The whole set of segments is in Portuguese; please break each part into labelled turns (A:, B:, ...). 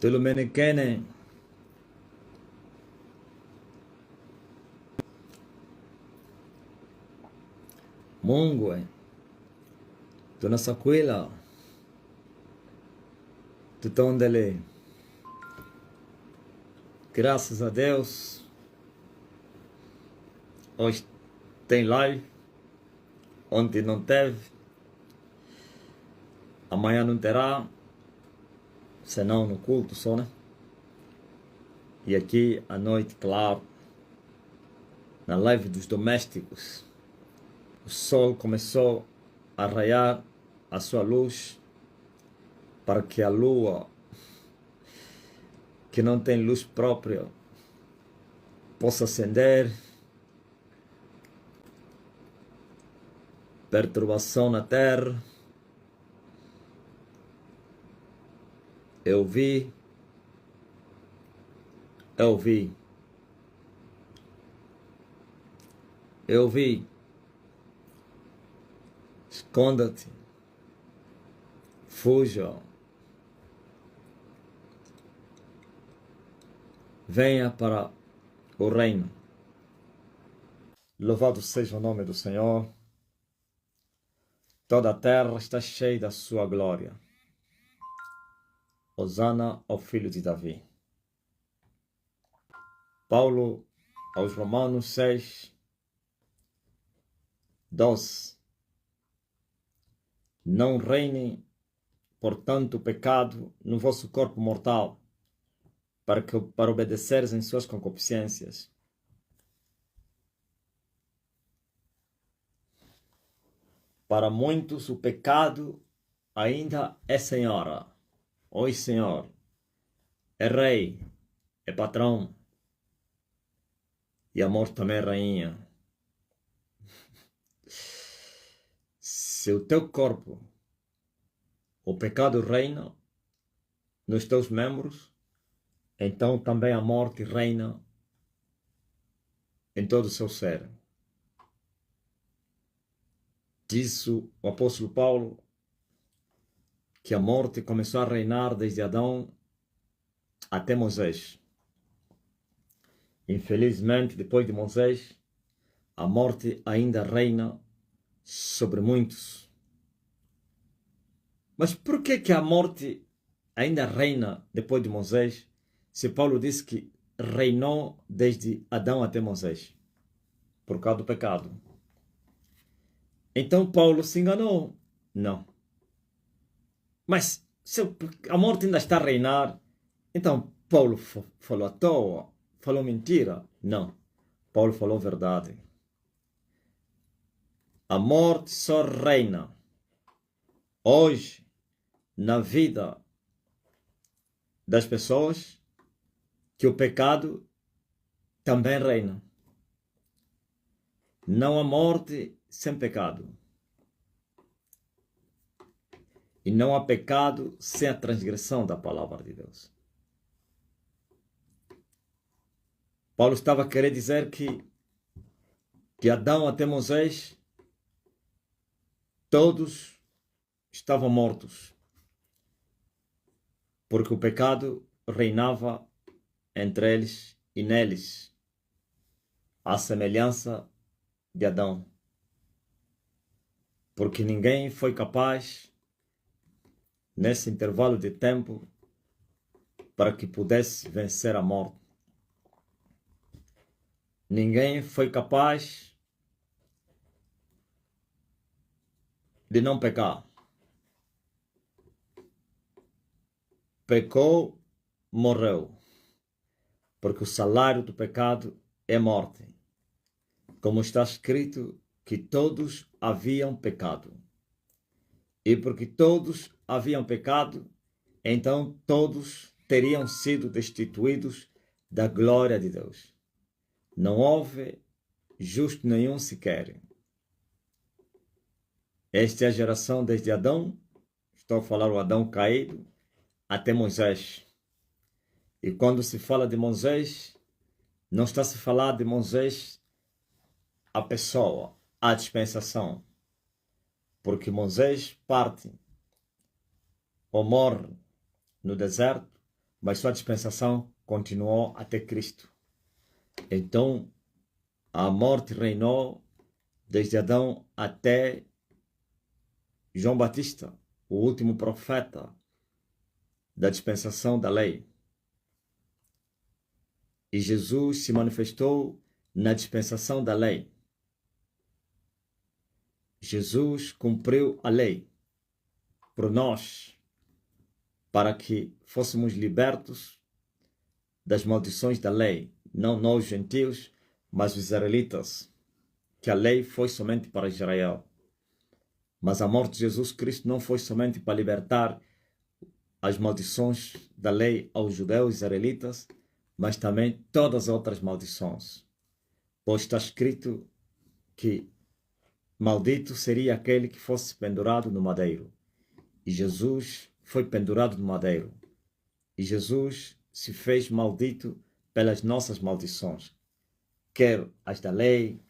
A: Tulumenekene, Mungu, tunasakwila, tutondele. Graças a Deus, hoje tem live, ontem não teve, amanhã não terá, senão no culto só, né? E aqui à noite, claro, na live dos domésticos, o sol começou a raiar a sua luz para que a lua, que não tem luz própria, possa acender. Perturbação na terra. Eu vi. Esconda-te. Fuja. Venha para o reino. Louvado seja o nome do Senhor. Toda a terra está cheia da sua glória. Hosana ao filho de Davi. Paulo aos Romanos 6, 12. Não reine, portanto, o pecado no vosso corpo mortal, para obedeceres em suas concupiscências. Para muitos o pecado ainda é senhora. Oi, Senhor. É rei, é patrão. E a morte também é rainha. Se o teu corpo, o pecado reina nos teus membros, então também a morte reina em todo o seu ser. Diz o apóstolo Paulo que a morte começou a reinar desde Adão até Moisés. Infelizmente, depois de Moisés, a morte ainda reina sobre muitos. Mas por que a morte ainda reina depois de Moisés, se Paulo disse que reinou desde Adão até Moisés? Por causa do pecado. Então Paulo se enganou? Não. Mas se a morte ainda está a reinar, então Paulo falou à toa, falou mentira? Não. Paulo falou verdade. A morte só reina hoje na vida das pessoas que o pecado também reina. Não há morte sem pecado. E não há pecado sem a transgressão da palavra de Deus. Paulo estava a querer dizer que de Adão até Moisés, todos estavam mortos. Porque o pecado reinava entre eles e neles, à semelhança de Adão. Porque ninguém foi capaz, nesse intervalo de tempo, para que pudesse vencer a morte. Ninguém foi capaz de não pecar. Pecou, morreu. Porque o salário do pecado é morte. Como está escrito que todos haviam pecado. E porque todos haviam pecado, então todos teriam sido destituídos da glória de Deus. Não houve justo nenhum sequer. Esta é a geração desde Adão, estou a falar o Adão caído, até Moisés. E quando se fala de Moisés, não está se falar de Moisés a pessoa, a dispensação. Porque Moisés parte ou morre no deserto, mas sua dispensação continuou até Cristo. Então, a morte reinou desde Adão até João Batista, o último profeta da dispensação da lei. E Jesus se manifestou na dispensação da lei. Jesus cumpriu a lei por nós, para que fôssemos libertos das maldições da lei, não nós gentios, mas os israelitas, que a lei foi somente para Israel. Mas a morte de Jesus Cristo não foi somente para libertar as maldições da lei aos judeus israelitas, mas também todas as outras maldições. Pois está escrito que maldito seria aquele que fosse pendurado no madeiro. E Jesus foi pendurado no madeiro. E Jesus se fez maldito pelas nossas maldições, quer as da lei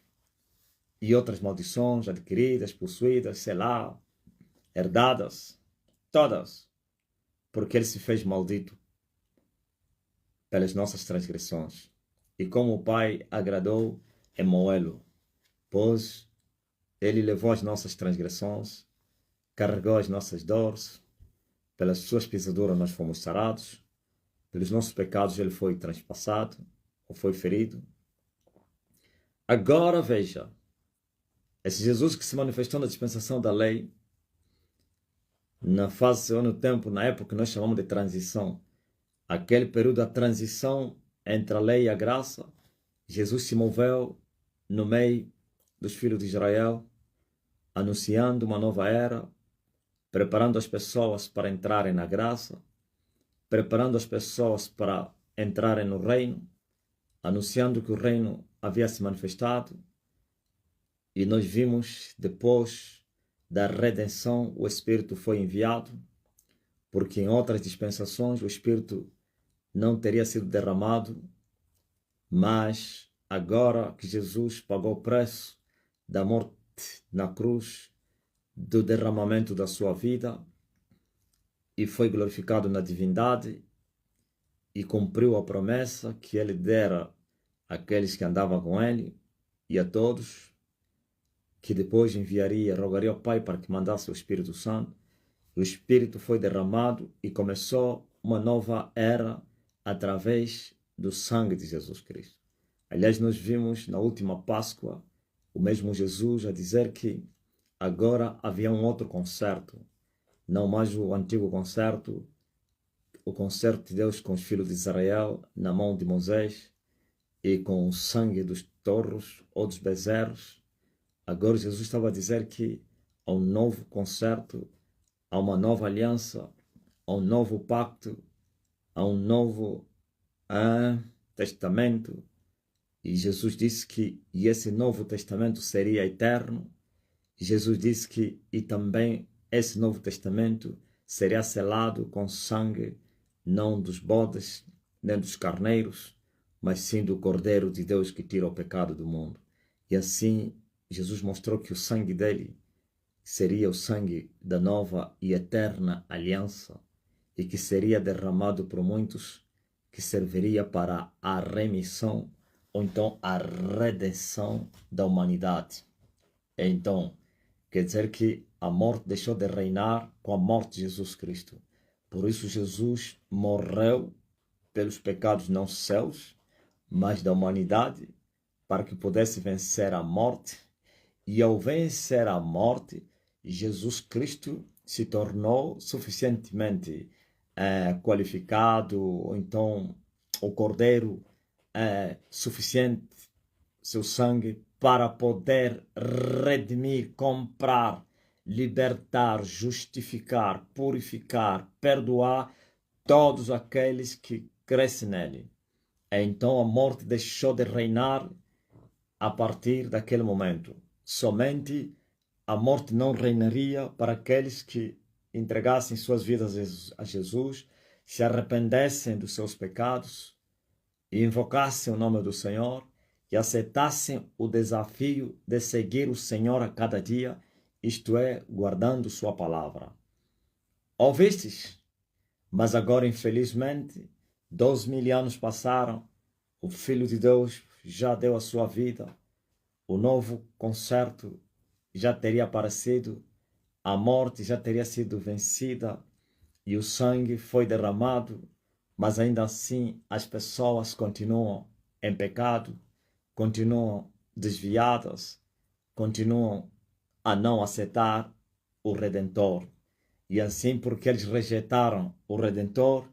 A: e outras maldições adquiridas, possuídas, sei lá, herdadas, todas, porque ele se fez maldito pelas nossas transgressões. E como o Pai agradou em moê-lo, pois ele levou as nossas transgressões, carregou as nossas dores, pelas suas pisaduras nós fomos sarados, pelos nossos pecados ele foi transpassado, ou foi ferido. Agora veja, esse Jesus que se manifestou na dispensação da lei, na fase ou no tempo, na época que nós chamamos de transição, aquele período da transição entre a lei e a graça, Jesus se moveu no meio dos filhos de Israel, anunciando uma nova era, preparando as pessoas para entrarem na graça, preparando as pessoas para entrarem no reino, anunciando que o reino havia se manifestado. E nós vimos, depois da redenção, o Espírito foi enviado, porque em outras dispensações o Espírito não teria sido derramado, mas agora que Jesus pagou o preço da morte na cruz, do derramamento da sua vida, e foi glorificado na divindade, e cumpriu a promessa que ele dera àqueles que andavam com ele, e a todos, que depois enviaria, rogaria ao Pai para que mandasse o Espírito Santo. O Espírito foi derramado e começou uma nova era através do sangue de Jesus Cristo. Aliás, nós vimos na última Páscoa o mesmo Jesus a dizer que agora havia um outro concerto, não mais o antigo concerto, o concerto de Deus com os filhos de Israel na mão de Moisés e com o sangue dos touros ou dos bezerros. Agora Jesus estava a dizer que há um novo concerto, há uma nova aliança, há um novo pacto, há um novo testamento. E Jesus disse que esse novo testamento seria eterno. Jesus disse que e também esse novo testamento seria selado com sangue, não dos bodes, nem dos carneiros, mas sim do Cordeiro de Deus que tira o pecado do mundo. E assim Jesus mostrou que o sangue dele seria o sangue da nova e eterna aliança e que seria derramado por muitos, que serviria para a remissão ou então a redenção da humanidade. Então, quer dizer que a morte deixou de reinar com a morte de Jesus Cristo. Por isso Jesus morreu pelos pecados não seus, mas da humanidade, para que pudesse vencer a morte. E ao vencer a morte, Jesus Cristo se tornou suficientemente qualificado, ou então o Cordeiro suficiente, seu sangue, para poder redimir, comprar, libertar, justificar, purificar, perdoar todos aqueles que crescem nele. Então a morte deixou de reinar a partir daquele momento. Somente a morte não reinaria para aqueles que entregassem suas vidas a Jesus, se arrependessem dos seus pecados e invocassem o nome do Senhor e aceitassem o desafio de seguir o Senhor a cada dia, isto é, guardando sua palavra. Ouvistes? Mas agora, infelizmente, 12.000 anos passaram, o Filho de Deus já deu a sua vida, o novo concerto já teria aparecido, a morte já teria sido vencida e o sangue foi derramado, mas ainda assim as pessoas continuam em pecado, continuam desviadas, continuam a não aceitar o Redentor. E assim, porque eles rejeitaram o Redentor,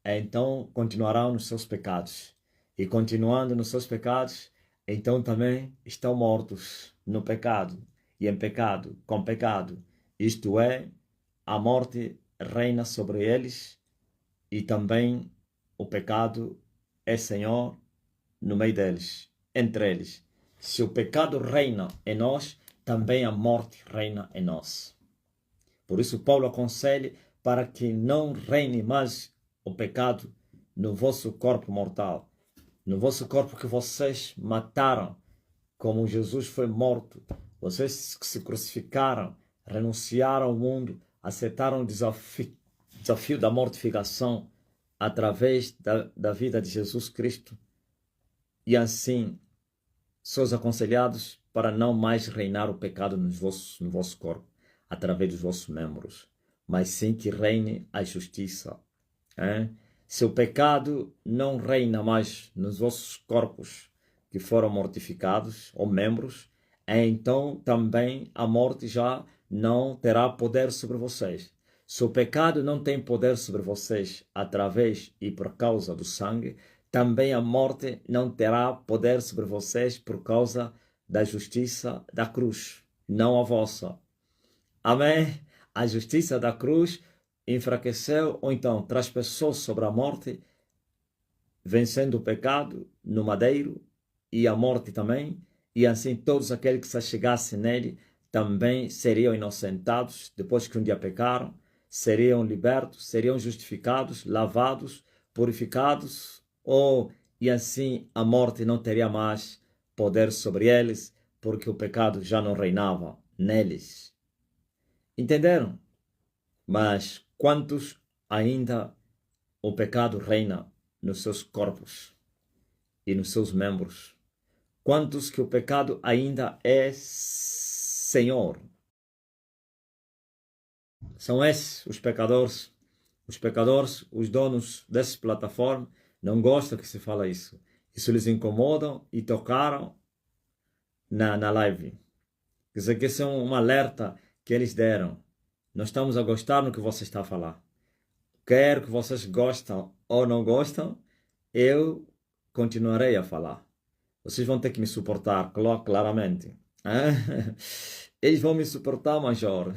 A: então continuarão nos seus pecados. E continuando nos seus pecados, então também estão mortos no pecado e em pecado, com pecado. Isto é, a morte reina sobre eles e também o pecado é Senhor no meio deles, entre eles. Se o pecado reina em nós, também a morte reina em nós. Por isso Paulo aconselha para que não reine mais o pecado no vosso corpo mortal, no vosso corpo que vocês mataram, como Jesus foi morto. Vocês que se crucificaram, renunciaram ao mundo, aceitaram o desafio da mortificação através da vida de Jesus Cristo. E assim, sois aconselhados para não mais reinar o pecado no vosso corpo, através dos vossos membros, mas sim que reine a justiça. Hein? Se o pecado não reina mais nos vossos corpos que foram mortificados, ou membros, então também a morte já não terá poder sobre vocês. Se o pecado não tem poder sobre vocês através e por causa do sangue, também a morte não terá poder sobre vocês por causa da justiça da cruz, não a vossa. Amém? A justiça da cruz enfraqueceu ou então traspassou sobre a morte, vencendo o pecado no madeiro e a morte também, e assim todos aqueles que se chegassem nele também seriam inocentados depois que um dia pecaram, seriam libertos, seriam justificados, lavados, purificados, e assim a morte não teria mais poder sobre eles, porque o pecado já não reinava neles. Entenderam? Mas quantos ainda o pecado reina nos seus corpos e nos seus membros? Quantos que o pecado ainda é Senhor? São esses os pecadores. Os pecadores, os donos dessas plataformas, não gostam que se fala isso. Isso lhes incomoda e tocaram na live. Quer dizer que esse é um alerta que eles deram. Nós estamos a gostar no que você está a falar. Quer que vocês gostam ou não gostam, eu continuarei a falar. Vocês vão ter que me suportar, claramente. Eles vão me suportar, Major.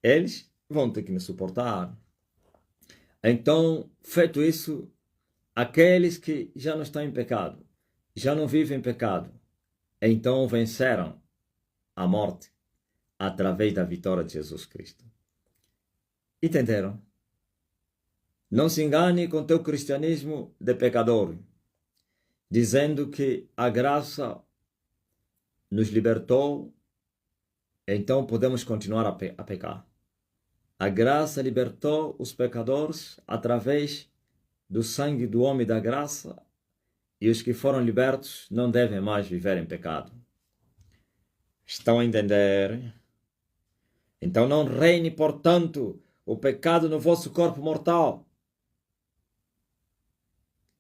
A: Eles vão ter que me suportar. Então, feito isso, aqueles que já não estão em pecado, já não vivem em pecado, então venceram a morte através da vitória de Jesus Cristo. Entenderam? Não se engane com teu cristianismo de pecador, dizendo que a graça nos libertou, então podemos continuar a pecar. A graça libertou os pecadores através do sangue do homem da graça, e os que foram libertos não devem mais viver em pecado. Estão a entender? Então não reine, portanto, o pecado no vosso corpo mortal.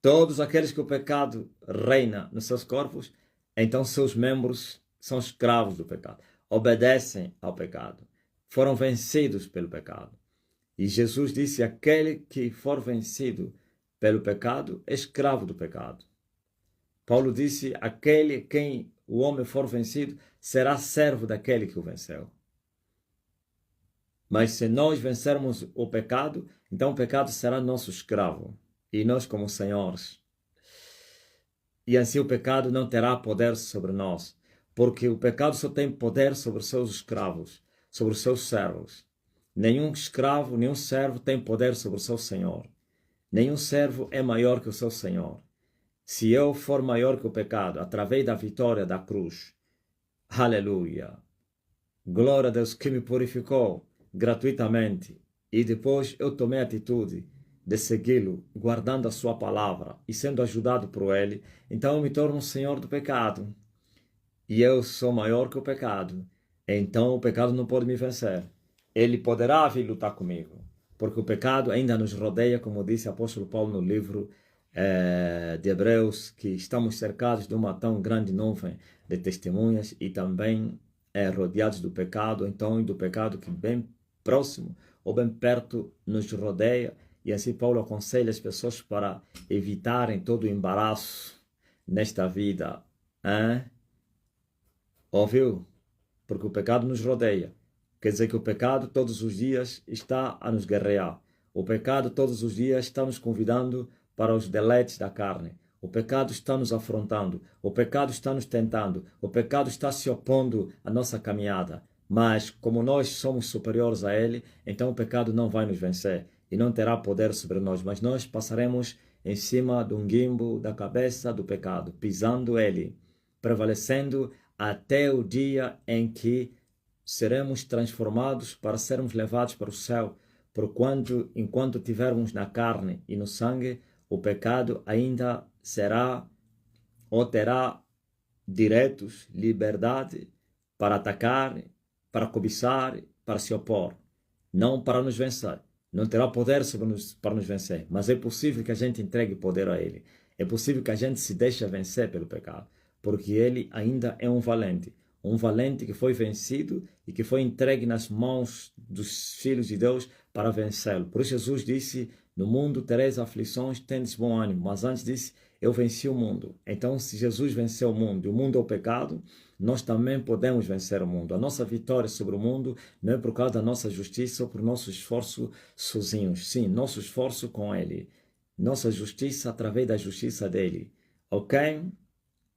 A: Todos aqueles que o pecado reina nos seus corpos, então seus membros são escravos do pecado, obedecem ao pecado, foram vencidos pelo pecado. E Jesus disse: aquele que for vencido pelo pecado é escravo do pecado. Paulo disse: aquele quem o homem for vencido será servo daquele que o venceu. Mas se nós vencermos o pecado, então o pecado será nosso escravo e nós como senhores. E assim o pecado não terá poder sobre nós, porque o pecado só tem poder sobre os seus escravos, sobre os seus servos. Nenhum escravo, nenhum servo tem poder sobre o seu senhor. Nenhum servo é maior que o seu senhor. Se eu for maior que o pecado, através da vitória da cruz, aleluia, glória a Deus que me purificou gratuitamente, e depois eu tomei atitude de segui-lo, guardando a sua palavra e sendo ajudado por ele, então eu me torno um senhor do pecado. E eu sou maior que o pecado. Então o pecado não pode me vencer. Ele poderá vir lutar comigo, porque o pecado ainda nos rodeia, como disse o apóstolo Paulo no livro de Hebreus, que estamos cercados de uma tão grande nuvem de testemunhas e também rodeados do pecado, então do pecado que bem próximo ou bem perto nos rodeia. E assim Paulo aconselha as pessoas para evitarem todo o embaraço nesta vida. Hein? Ouviu? Porque o pecado nos rodeia. Quer dizer que o pecado todos os dias está a nos guerrear. O pecado todos os dias está nos convidando para os deleites da carne. O pecado está nos afrontando. O pecado está nos tentando. O pecado está se opondo à nossa caminhada. Mas, como nós somos superiores a ele, então o pecado não vai nos vencer e não terá poder sobre nós. Mas nós passaremos em cima de um guimbo da cabeça do pecado, pisando ele, prevalecendo até o dia em que seremos transformados para sermos levados para o céu, porquanto, enquanto tivermos na carne e no sangue, o pecado ainda será ou terá direitos, liberdade para atacar, para cobiçar, para se opor, não para nos vencer. Não terá poder para nos vencer, mas é possível que a gente entregue poder a ele. É possível que a gente se deixe vencer pelo pecado, porque ele ainda é um valente que foi vencido e que foi entregue nas mãos dos filhos de Deus para vencê-lo. Por isso Jesus disse, no mundo tereis aflições, tendes bom ânimo, mas antes disse, eu venci o mundo. Então, se Jesus venceu o mundo e o mundo é o pecado, nós também podemos vencer o mundo. A nossa vitória sobre o mundo não é por causa da nossa justiça ou por nosso esforço sozinhos. Sim, nosso esforço com ele. Nossa justiça através da justiça dele. Ok?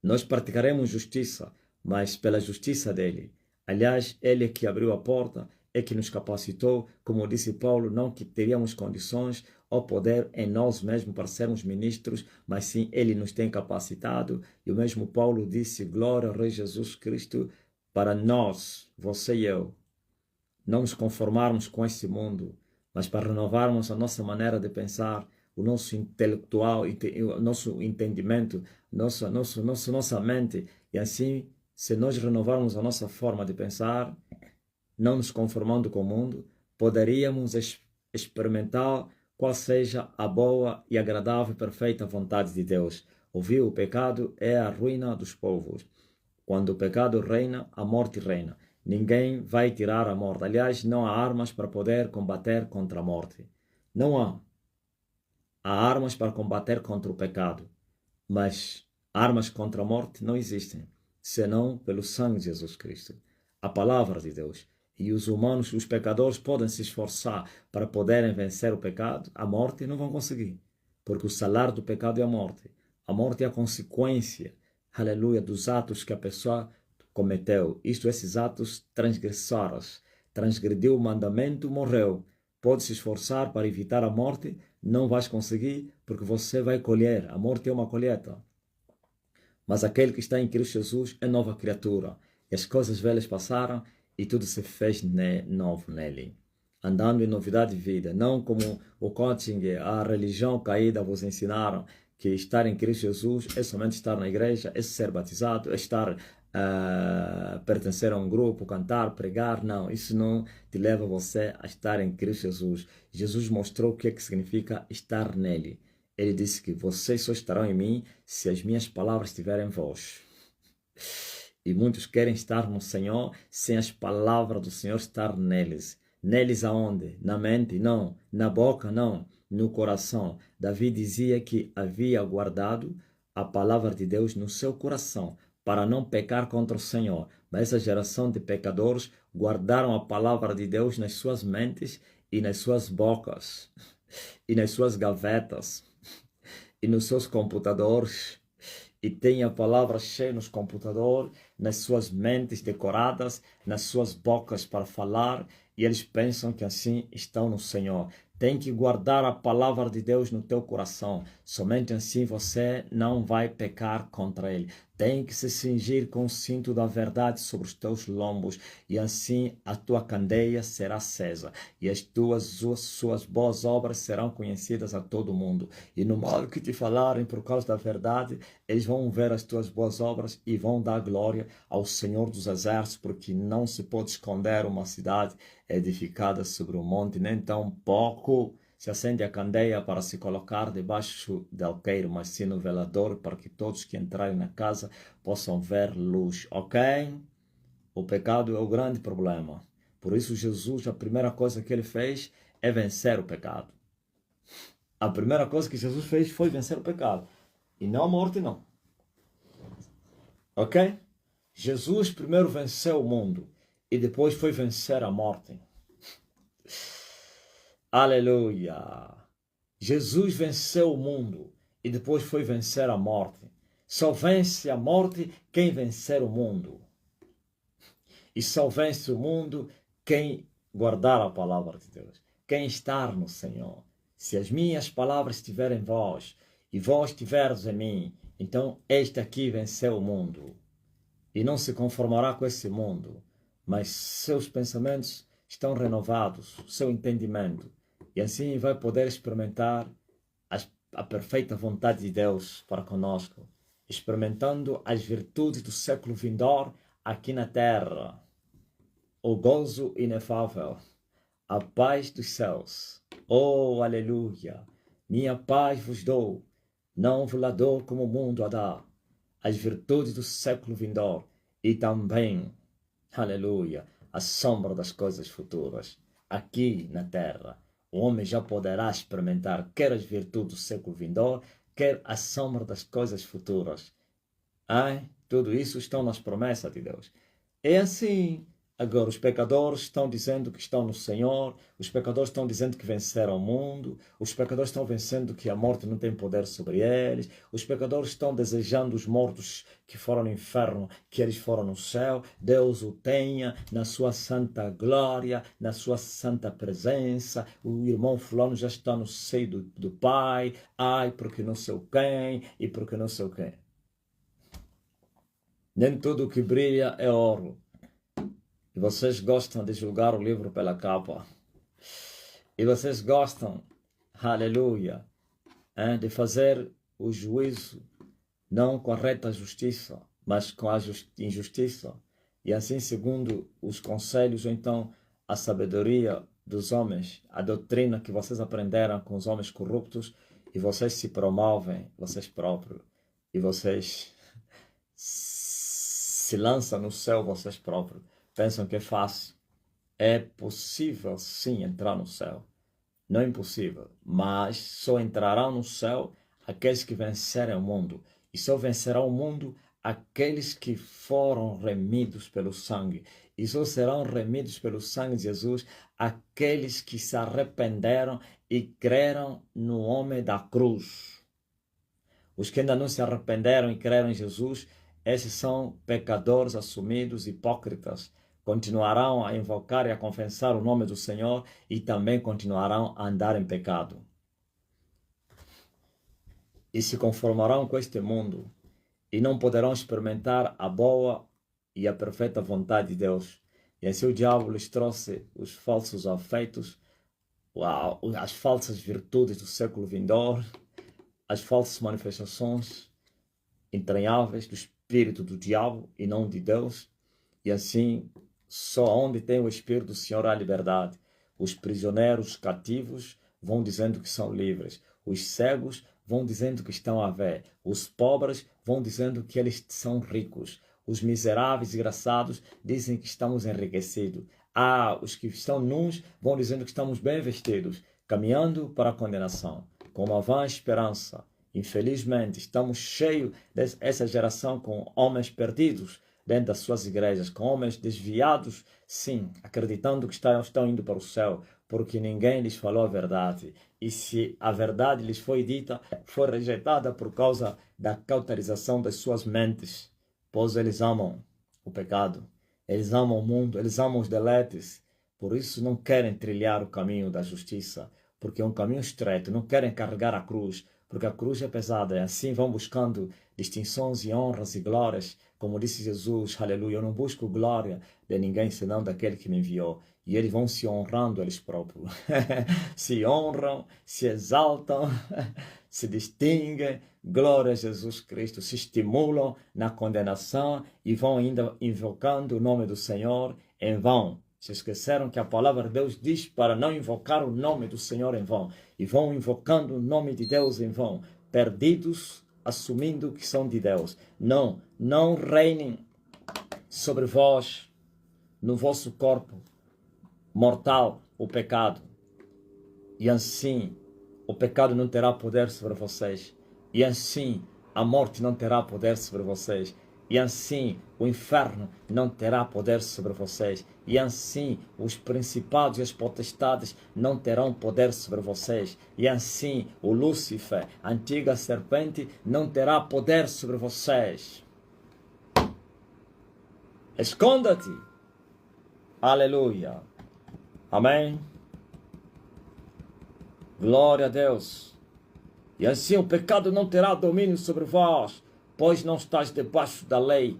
A: Nós praticaremos justiça, mas pela justiça dele. Aliás, ele é que abriu a porta, é que nos capacitou, como disse Paulo, não que teríamos condições ou poder em nós mesmos para sermos ministros, mas sim ele nos tem capacitado. E o mesmo Paulo disse, glória ao Rei Jesus Cristo, para nós, você e eu, não nos conformarmos com esse mundo, mas para renovarmos a nossa maneira de pensar, o nosso intelectual, o nosso entendimento, nossa mente, e assim, se nós renovarmos a nossa forma de pensar, não nos conformando com o mundo, poderíamos experimentar qual seja a boa e agradável e perfeita vontade de Deus. Ouviu? O pecado é a ruína dos povos. Quando o pecado reina, a morte reina. Ninguém vai tirar a morte. Aliás, não há armas para poder combater contra a morte. Não há. Há armas para combater contra o pecado, mas armas contra a morte não existem, senão pelo sangue de Jesus Cristo, a palavra de Deus. E os humanos, os pecadores, podem se esforçar para poderem vencer o pecado, a morte, e não vão conseguir, porque o salário do pecado é a morte. A morte é a consequência, aleluia, dos atos que a pessoa cometeu. Isto, esses atos transgressores. Transgrediu o mandamento, morreu. Pode se esforçar para evitar a morte, não vais conseguir, porque você vai colher. A morte é uma colheita. Mas aquele que está em Cristo Jesus é nova criatura. E as coisas velhas passaram e tudo se fez novo nele. Andando em novidade de vida. Não como o coaching, a religião caída vos ensinaram, que estar em Cristo Jesus é somente estar na igreja, é ser batizado, é estar pertencer a um grupo, cantar, pregar. Não, isso não te leva você a estar em Cristo Jesus. Jesus mostrou o que é que significa estar nele. Ele disse que vocês só estarão em mim se as minhas palavras estiverem em vós. E muitos querem estar no Senhor sem as palavras do Senhor estar neles. Neles aonde? Na mente? Não. Na boca? Não. No coração. Davi dizia que havia guardado a palavra de Deus no seu coração, para não pecar contra o Senhor. Mas essa geração de pecadores guardaram a palavra de Deus nas suas mentes e nas suas bocas, e nas suas gavetas, e nos seus computadores, e tem a palavra cheia nos computadores, nas suas mentes decoradas, nas suas bocas para falar, e eles pensam que assim estão no Senhor. Tem que guardar a palavra de Deus no teu coração. Somente assim você não vai pecar contra ele. Tem que se cingir com o cinto da verdade sobre os teus lombos, e assim a tua candeia será acesa, e as suas boas obras serão conhecidas a todo mundo. E no modo que te falarem por causa da verdade, eles vão ver as tuas boas obras e vão dar glória ao Senhor dos Exércitos, porque não se pode esconder uma cidade edificada sobre um monte, nem tão pouco se acende a candeia para se colocar debaixo do alqueire, mas sim no velador, para que todos que entrarem na casa possam ver luz, ok? O pecado é o grande problema. Por isso Jesus, a primeira coisa que ele fez é vencer o pecado. A primeira coisa que Jesus fez foi vencer o pecado. E não a morte, não. Ok? Jesus primeiro venceu o mundo e depois foi vencer a morte. Aleluia! Jesus venceu o mundo e depois foi vencer a morte. Só vence a morte quem vencer o mundo. E só vence o mundo quem guardar a palavra de Deus. Quem estar no Senhor. Se as minhas palavras estiverem em vós e vós estiveres em mim, então este aqui venceu o mundo. E não se conformará com esse mundo, mas seus pensamentos estão renovados, seu entendimento. E assim vai poder experimentar a perfeita vontade de Deus para conosco, experimentando as virtudes do século vindouro aqui na terra. O gozo inefável, a paz dos céus. Oh, aleluia! Minha paz vos dou, não vos la dou como o mundo a dá. As virtudes do século vindouro e também, aleluia, a sombra das coisas futuras. Aqui na terra, o homem já poderá experimentar quer as virtudes do século vindouro, quer a sombra das coisas futuras. Ai, tudo isso está nas promessas de Deus. É assim. Agora, os pecadores estão dizendo que estão no Senhor, os pecadores estão dizendo que venceram o mundo, os pecadores estão vencendo que a morte não tem poder sobre eles, os pecadores estão desejando os mortos que foram no inferno, que eles foram no céu. Deus o tenha na sua santa glória, na sua santa presença. O irmão fulano já está no seio do Pai, ai, porque não sei quem, e porque não sei quem. Nem tudo que brilha é ouro. E vocês gostam de julgar o livro pela capa. E vocês gostam, aleluia, de fazer o juízo não com a reta justiça, mas com a injustiça. E assim, segundo os conselhos, ou então a sabedoria dos homens, a doutrina que vocês aprenderam com os homens corruptos, e vocês se promovem, vocês próprios, e vocês se lançam no céu, vocês próprios. Pensam que é fácil. É possível sim entrar no céu. Não é impossível, mas só entrarão no céu aqueles que vencerem o mundo. E só vencerão o mundo aqueles que foram remidos pelo sangue. E só serão remidos pelo sangue de Jesus aqueles que se arrependeram e creram no homem da cruz. Os que ainda não se arrependeram e creram em Jesus, esses são pecadores assumidos, hipócritas. Continuarão a invocar e a confessar o nome do Senhor e também continuarão a andar em pecado. E se conformarão com este mundo e não poderão experimentar a boa e a perfeita vontade de Deus. E assim o diabo lhes trouxe os falsos afeitos, as falsas virtudes do século vindouro, as falsas manifestações entranháveis do espírito do diabo e não de Deus. E assim, só onde tem o Espírito do Senhor há liberdade. Os prisioneiros cativos vão dizendo que são livres. Os cegos vão dizendo que estão a ver. Os pobres vão dizendo que eles são ricos. Os miseráveis e desgraçados dizem que estamos enriquecidos. Os que estão nus vão dizendo que estamos bem vestidos, caminhando para a condenação, com uma vã esperança. Infelizmente, estamos cheios dessa geração com homens perdidos dentro das suas igrejas, com homens desviados, sim, acreditando que estão indo para o céu, porque ninguém lhes falou a verdade. E se a verdade lhes foi dita, foi rejeitada por causa da cauterização das suas mentes, pois eles amam o pecado, eles amam o mundo, eles amam os deleites, por isso não querem trilhar o caminho da justiça, porque é um caminho estreito, não querem carregar a cruz, porque a cruz é pesada. E assim vão buscando distinções e honras e glórias. Como disse Jesus, aleluia, eu não busco glória de ninguém senão daquele que me enviou. E eles vão se honrando eles próprios. Se honram, se exaltam, se distinguem. Glória a Jesus Cristo. Se estimulam na condenação e vão ainda invocando o nome do Senhor em vão. Se esqueceram que a palavra de Deus diz para não invocar o nome do Senhor em vão. E vão invocando o nome de Deus em vão. Perdidos, assumindo que são de Deus. Não reinem sobre vós, no vosso corpo mortal, o pecado. E assim, o pecado não terá poder sobre vocês. E assim, a morte não terá poder sobre vocês. E assim, o inferno não terá poder sobre vocês. E assim, os principados e as potestades não terão poder sobre vocês. E assim, o Lúcifer, a antiga serpente, não terá poder sobre vocês. Esconda-te. Aleluia. Amém. Glória a Deus. E assim o pecado não terá domínio sobre vós, pois não estás debaixo da lei,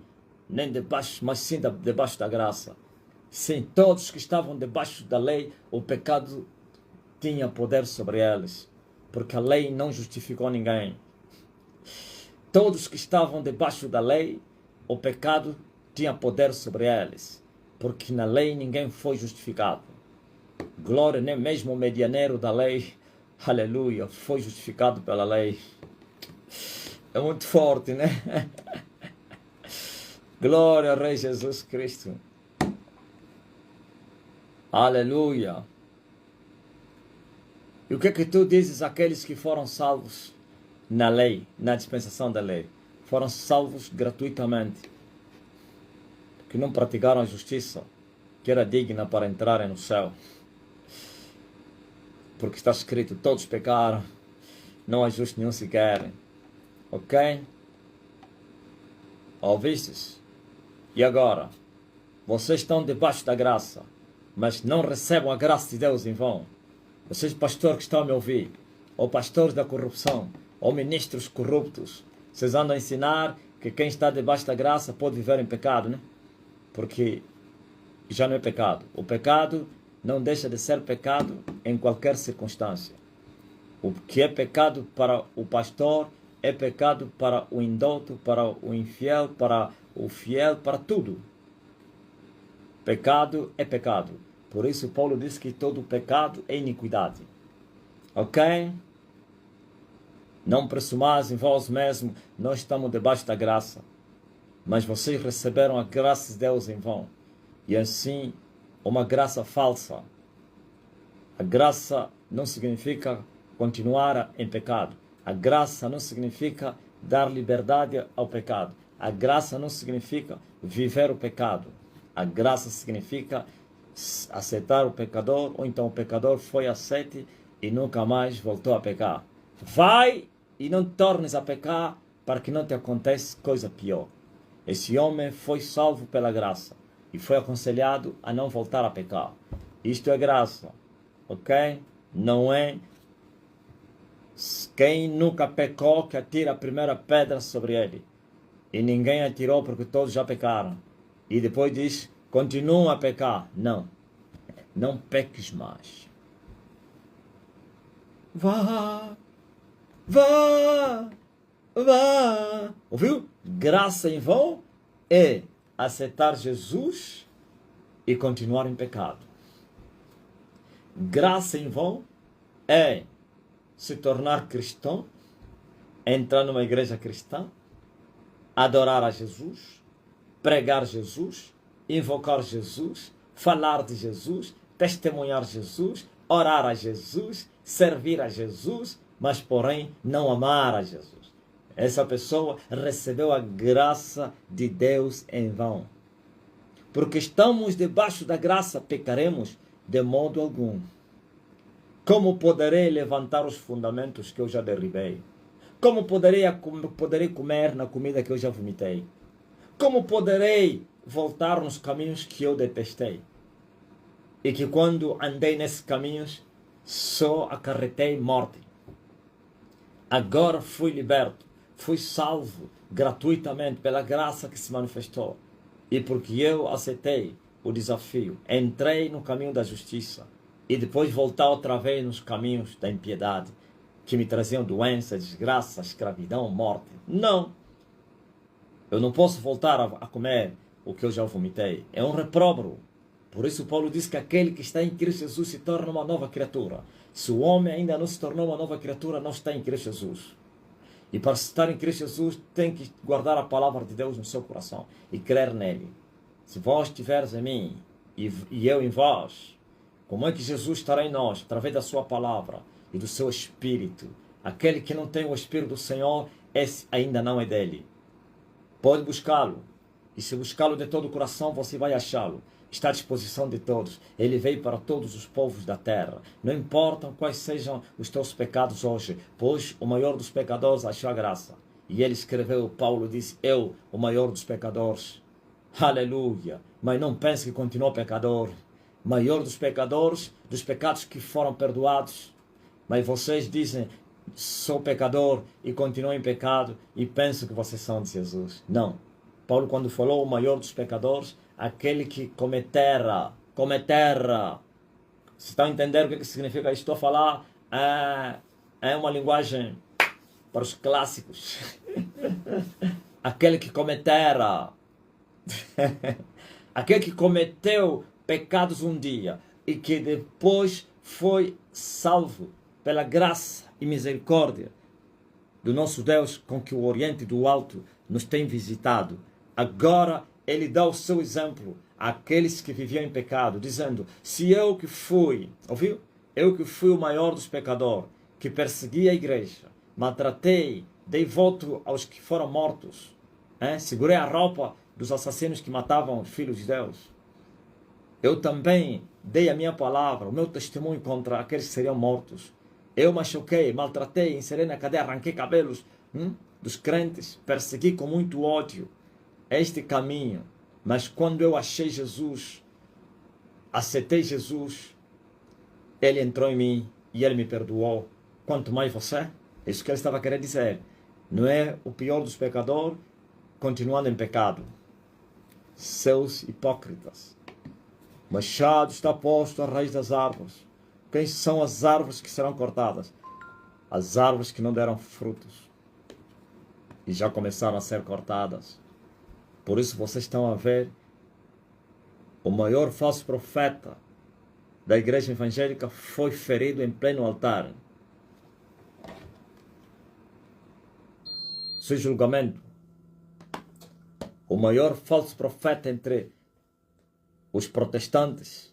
A: nem debaixo, mas sim debaixo da graça. Sim, todos que estavam debaixo da lei, o pecado tinha poder sobre eles, porque a lei não justificou ninguém. Todos que estavam debaixo da lei, o pecado tinha poder sobre eles, porque na lei ninguém foi justificado. Glória, nem mesmo o medianeiro da lei, aleluia, foi justificado pela lei. É muito forte, né? Glória ao Rei Jesus Cristo. Aleluia. E o que é que tu dizes àqueles que foram salvos na lei, na dispensação da lei? Foram salvos gratuitamente, que não praticaram a justiça, que era digna para entrarem no céu. Porque está escrito, todos pecaram, não há justo nenhum sequer. Ok? Ouvistes? E agora? Vocês estão debaixo da graça, mas não recebam a graça de Deus em vão. Vocês, pastores que estão a me ouvir, ou pastores da corrupção, ou ministros corruptos, vocês andam a ensinar que quem está debaixo da graça pode viver em pecado, né? Porque já não é pecado. O pecado não deixa de ser pecado em qualquer circunstância. O que é pecado para o pastor é pecado para o indulto, para o infiel, para o fiel, para tudo. Pecado é pecado. Por isso Paulo diz que todo pecado é iniquidade. Ok? Não presumais em vós mesmos, nós estamos debaixo da graça. Mas vocês receberam a graça de Deus em vão. E assim, uma graça falsa. A graça não significa continuar em pecado. A graça não significa dar liberdade ao pecado. A graça não significa viver o pecado. A graça significa aceitar o pecador, ou então o pecador foi aceite e nunca mais voltou a pecar. Vai e não tornes a pecar para que não te aconteça coisa pior. Esse homem foi salvo pela graça e foi aconselhado a não voltar a pecar. Isto é graça, ok? Não é quem nunca pecou que atira a primeira pedra sobre ele. E ninguém atirou porque todos já pecaram. E depois diz, continua a pecar. Não, não peques mais. Vá, vá, vá. Ouviu? Graça em vão é aceitar Jesus e continuar em pecado. Graça em vão é se tornar cristão, entrar numa igreja cristã, adorar a Jesus, pregar Jesus, invocar Jesus, falar de Jesus, testemunhar Jesus, orar a Jesus, servir a Jesus, mas porém não amar a Jesus. Essa pessoa recebeu a graça de Deus em vão. Porque estamos debaixo da graça, pecaremos de modo algum. Como poderei levantar os fundamentos que eu já derribei? Como poderei comer na comida que eu já vomitei? Como poderei voltar nos caminhos que eu detestei? E que quando andei nesses caminhos, só acarretei morte. Agora fui liberto, fui salvo gratuitamente pela graça que se manifestou. E porque eu aceitei o desafio, entrei no caminho da justiça e depois voltar outra vez nos caminhos da impiedade, que me traziam doença, desgraça, escravidão, morte. Não! Eu não posso voltar a comer o que eu já vomitei. É um repróbrio. Por isso Paulo diz que aquele que está em Cristo Jesus se torna uma nova criatura. Se o homem ainda não se tornou uma nova criatura, não está em Cristo Jesus. E para estar em Cristo Jesus, tem que guardar a palavra de Deus no seu coração e crer nele. Se vós estiveres em mim e eu em vós, como é que Jesus estará em nós? Através da sua palavra e do seu Espírito. Aquele que não tem o Espírito do Senhor, esse ainda não é dele. Pode buscá-lo. E se buscá-lo de todo o coração, você vai achá-lo. Está à disposição de todos. Ele veio para todos os povos da terra. Não importam quais sejam os teus pecados hoje, pois o maior dos pecadores achou a graça. E ele escreveu, Paulo disse, eu, o maior dos pecadores. Aleluia. Mas não pense que continuou pecador. Maior dos pecadores, dos pecados que foram perdoados. Mas vocês dizem, sou pecador e continuo em pecado e penso que vocês são de Jesus. Não. Paulo, quando falou o maior dos pecadores, aquele que cometera. Vocês estão a entender o que significa isso? Estou a falar, é uma linguagem para os clássicos. Aquele que cometera. Aquele que cometeu pecados um dia e que depois foi salvo pela graça e misericórdia do nosso Deus, com que o Oriente do Alto nos tem visitado. Agora ele dá o seu exemplo àqueles que viviam em pecado, dizendo, se eu que fui, ouviu? Eu que fui o maior dos pecadores, que persegui a igreja, maltratei, dei voto aos que foram mortos, segurei a roupa dos assassinos que matavam os filhos de Deus. Eu também dei a minha palavra, o meu testemunho contra aqueles que seriam mortos. Eu machuquei, maltratei, inserei na cadeia, arranquei cabelos dos crentes, persegui com muito ódio este caminho. Mas quando eu achei Jesus, aceitei Jesus, ele entrou em mim e ele me perdoou. Quanto mais você? É isso que ele estava querendo dizer. Não é o pior dos pecadores continuando em pecado. Seus hipócritas. O machado está posto à raiz das árvores. Quem são as árvores que serão cortadas? As árvores que não deram frutos e já começaram a ser cortadas. Por isso vocês estão a ver o maior falso profeta da igreja evangélica foi ferido em pleno altar. Seu julgamento. O maior falso profeta entre os protestantes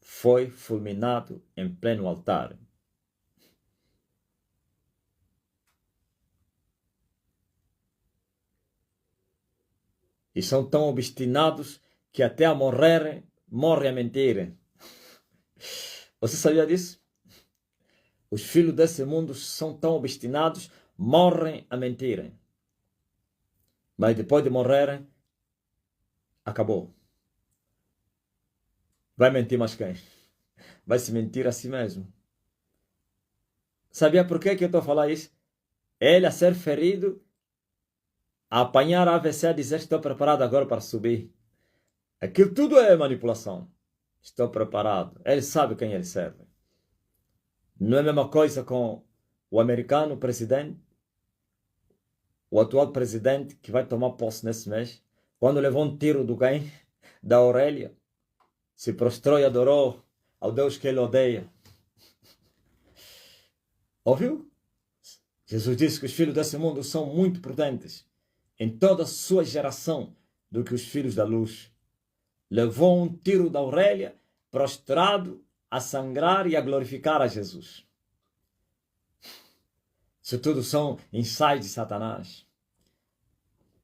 A: foi fulminado em pleno altar. E são tão obstinados que até a morrerem, morrem a mentir. Você sabia disso? Os filhos desse mundo são tão obstinados, morrem a mentirem. Mas depois de morrerem, acabou. Vai mentir mais quem? Vai se mentir a si mesmo. Sabia por que eu estou a falar isso? Ele a ser ferido, a apanhar a AVC, a dizer estou preparado agora para subir. Aquilo tudo é manipulação. Estou preparado. Ele sabe quem ele serve. Não é a mesma coisa com o americano presidente, o atual presidente que vai tomar posse nesse mês, quando levou um tiro do quem? Da orelha, se prostrou e adorou ao Deus que ele odeia. Ouviu? Jesus disse que os filhos desse mundo são muito prudentes em toda a sua geração do que os filhos da luz. Levou um tiro da orelha, prostrado, a sangrar e a glorificar a Jesus. Isso tudo são ensaios de Satanás.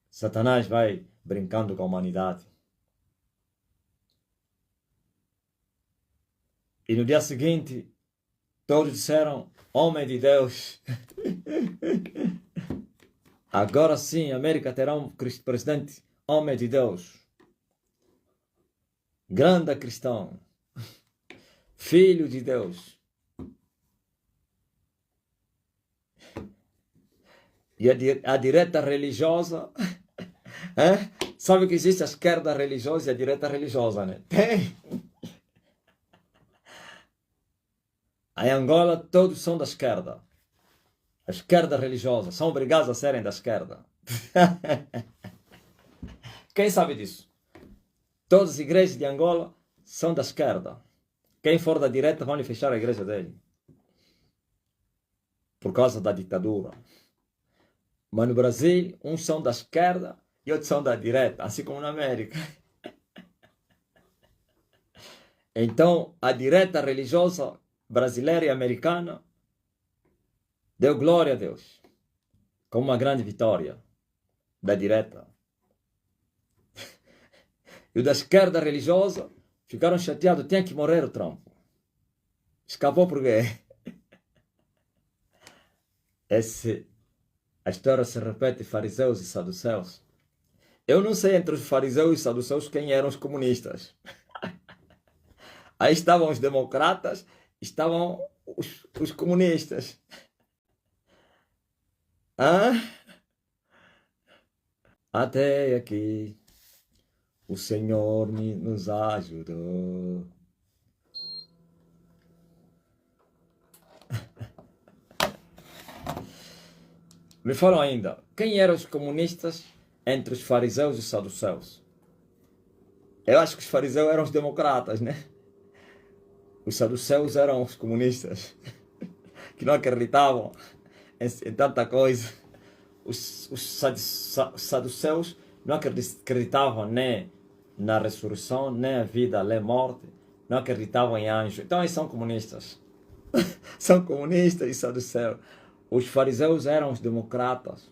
A: Satanás vai brincando com a humanidade. E no dia seguinte, todos disseram, homem de Deus. Agora sim, a América terá um presidente, homem de Deus. Grande cristão. Filho de Deus. E a direita religiosa, sabe que existe a esquerda religiosa e a direita religiosa, né? Tem. Em Angola, todos são da esquerda. A esquerda religiosa. São obrigados a serem da esquerda. Quem sabe disso? Todas as igrejas de Angola são da esquerda. Quem for da direita vão lhe fechar a igreja dele. Por causa da ditadura. Mas no Brasil, uns são da esquerda e outros são da direita. Assim como na América. Então, a direita religiosa brasileira e americana deu glória a Deus. Com uma grande vitória da direita. E o da esquerda religiosa ficaram chateados. Tinha que morrer o Trump. Escapou por quê? A história se repete, fariseus e saduceus. Eu não sei entre os fariseus e saduceus quem eram os comunistas. Aí estavam os democratas, estavam os comunistas. Até aqui o Senhor nos ajudou. Me falam ainda, quem eram os comunistas entre os fariseus e os saduceus? Eu acho que os fariseus eram os democratas, né? Os saduceus eram os comunistas, que não acreditavam em tanta coisa. Os saduceus não acreditavam nem na ressurreição, nem na vida, nem na morte. Não acreditavam em anjo. Então eles são comunistas. São comunistas e saduceus. Os fariseus eram os democratas.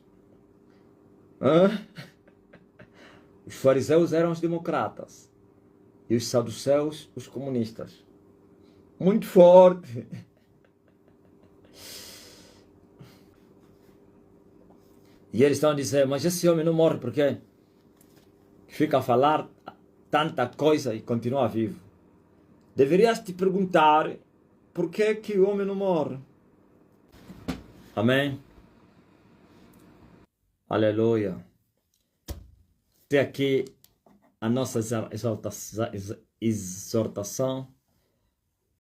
A: Os fariseus eram os democratas. E os saduceus, os comunistas. Muito forte. E eles estão a dizer, mas esse homem não morre por quê? Fica a falar tanta coisa e continua vivo. Deverias te perguntar por que o homem não morre. Amém? Aleluia. Até aqui a nossa exortação